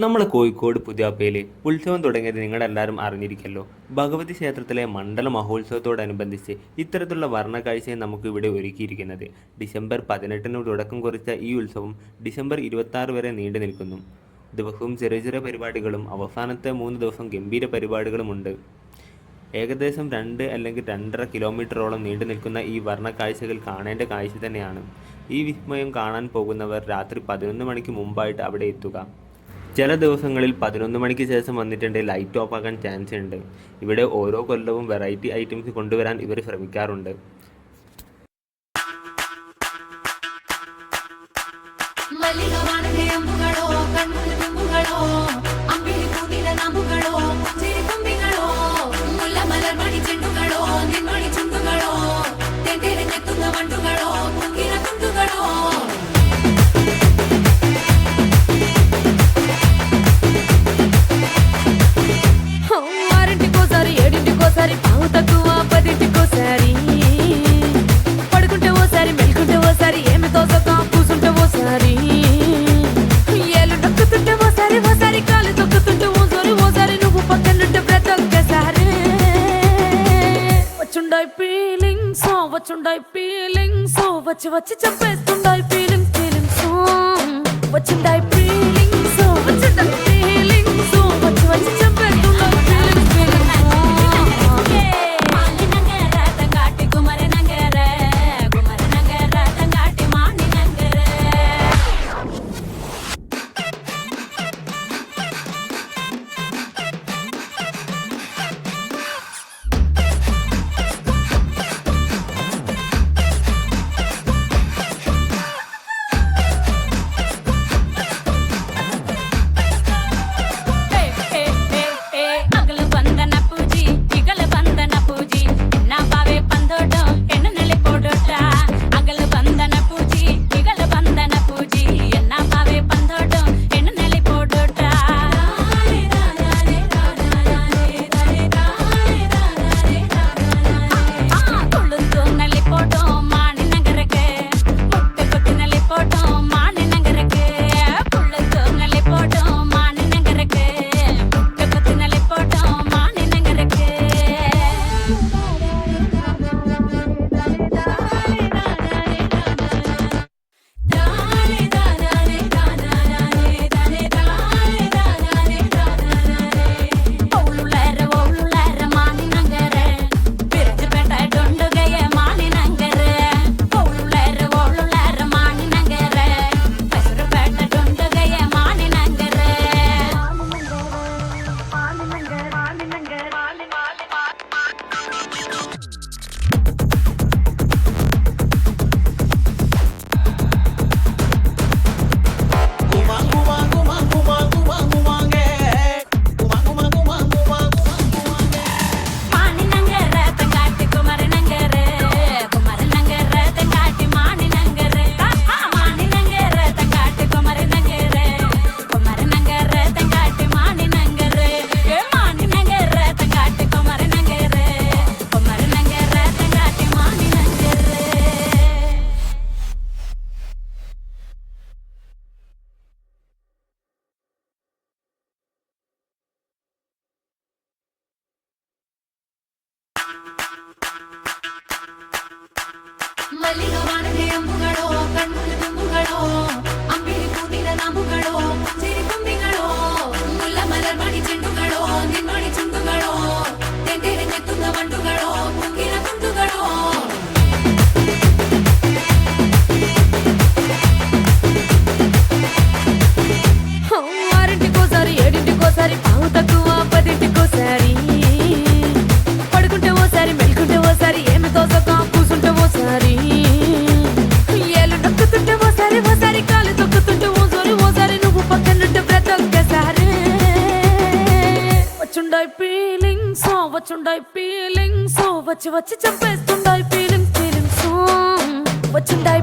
നമ്മൾ കോഴിക്കോട് പുതിയാപ്പയിൽ ഉത്സവം തുടങ്ങിയത് നിങ്ങളെല്ലാവരും അറിഞ്ഞിരിക്കല്ലോ. ഭഗവതി ക്ഷേത്രത്തിലെ മണ്ഡല മഹോത്സവത്തോടനുബന്ധിച്ച് ഇത്തരത്തിലുള്ള വർണ്ണക്കാഴ്ചയെ നമുക്ക് ഇവിടെ ഒരുക്കിയിരിക്കുന്നത്. ഡിസംബർ 18 തുടക്കം കുറിച്ച ഈ ഉത്സവം ഡിസംബർ 26 വരെ നീണ്ടു നിൽക്കുന്നു. ദിവസവും ചെറിയ ചെറിയ പരിപാടികളും അവസാനത്തെ 3 ദിവസം ഗംഭീര പരിപാടികളുമുണ്ട്. ഏകദേശം 2 അല്ലെങ്കിൽ 2.5 കിലോമീറ്ററോളം നീണ്ടു നിൽക്കുന്ന ഈ വർണ്ണക്കാഴ്ചകൾ കാണേണ്ട കാഴ്ച തന്നെയാണ്. ഈ വിസ്മയം കാണാൻ പോകുന്നവർ രാത്രി 11 മണിക്ക് മുമ്പായിട്ട് അവിടെ എത്തുക. ചില ദിവസങ്ങളിൽ 11 മണിക്ക് ശേഷം വന്നിട്ടുണ്ടെങ്കിൽ ലൈറ്റ് ഓഫ് ആക്കാൻ ചാൻസ് ഉണ്ട്. ഇവിടെ ഓരോ കൊല്ലവും വെറൈറ്റി ഐറ്റംസ് കൊണ്ടുവരാൻ ഇവർ ശ്രമിക്കാറുണ്ട്. పడుకుంటే ఓసారి మెలుకుంటే ఓసారి ఏమి తోసక కూసుంటే ఓసారి ఏలు నొక్కుతుంటే ఓసారి ఓసారి కాలు తొక్కుతుంటే ఓసారి నువ్వు పక్కనుంటే బ్రతొక్కసారి వచ్చుండాయి ఫీలింగ్స్ వచ్చి వచ్చి చెప్పేస్తుండాయి ఫీలింగ్స్ వచ్చిండాయి ఫీలింగ్స్ వచ్చిండాయి ఫీలింగ్స్ వచ్చి వచ్చి చెప్పేస్తుండాయి పడుకుంటే ఓసారి మెలుకుంటే ఓసారి ఏమి తోసక కూసుంటే ఓసారి ఏలు నొక్కుతుంటే ఓసారి కాలు తొక్కుతుంటే ఓసారి నువ్వు పక్కనుంటే బ్రతొక్కసారి వచ్చుండాయి ఫీలింగ్స్ వచ్చి వచ్చి చెప్పేస్తుండాయి ఫీలింగ్స్ వచ్చిండాయి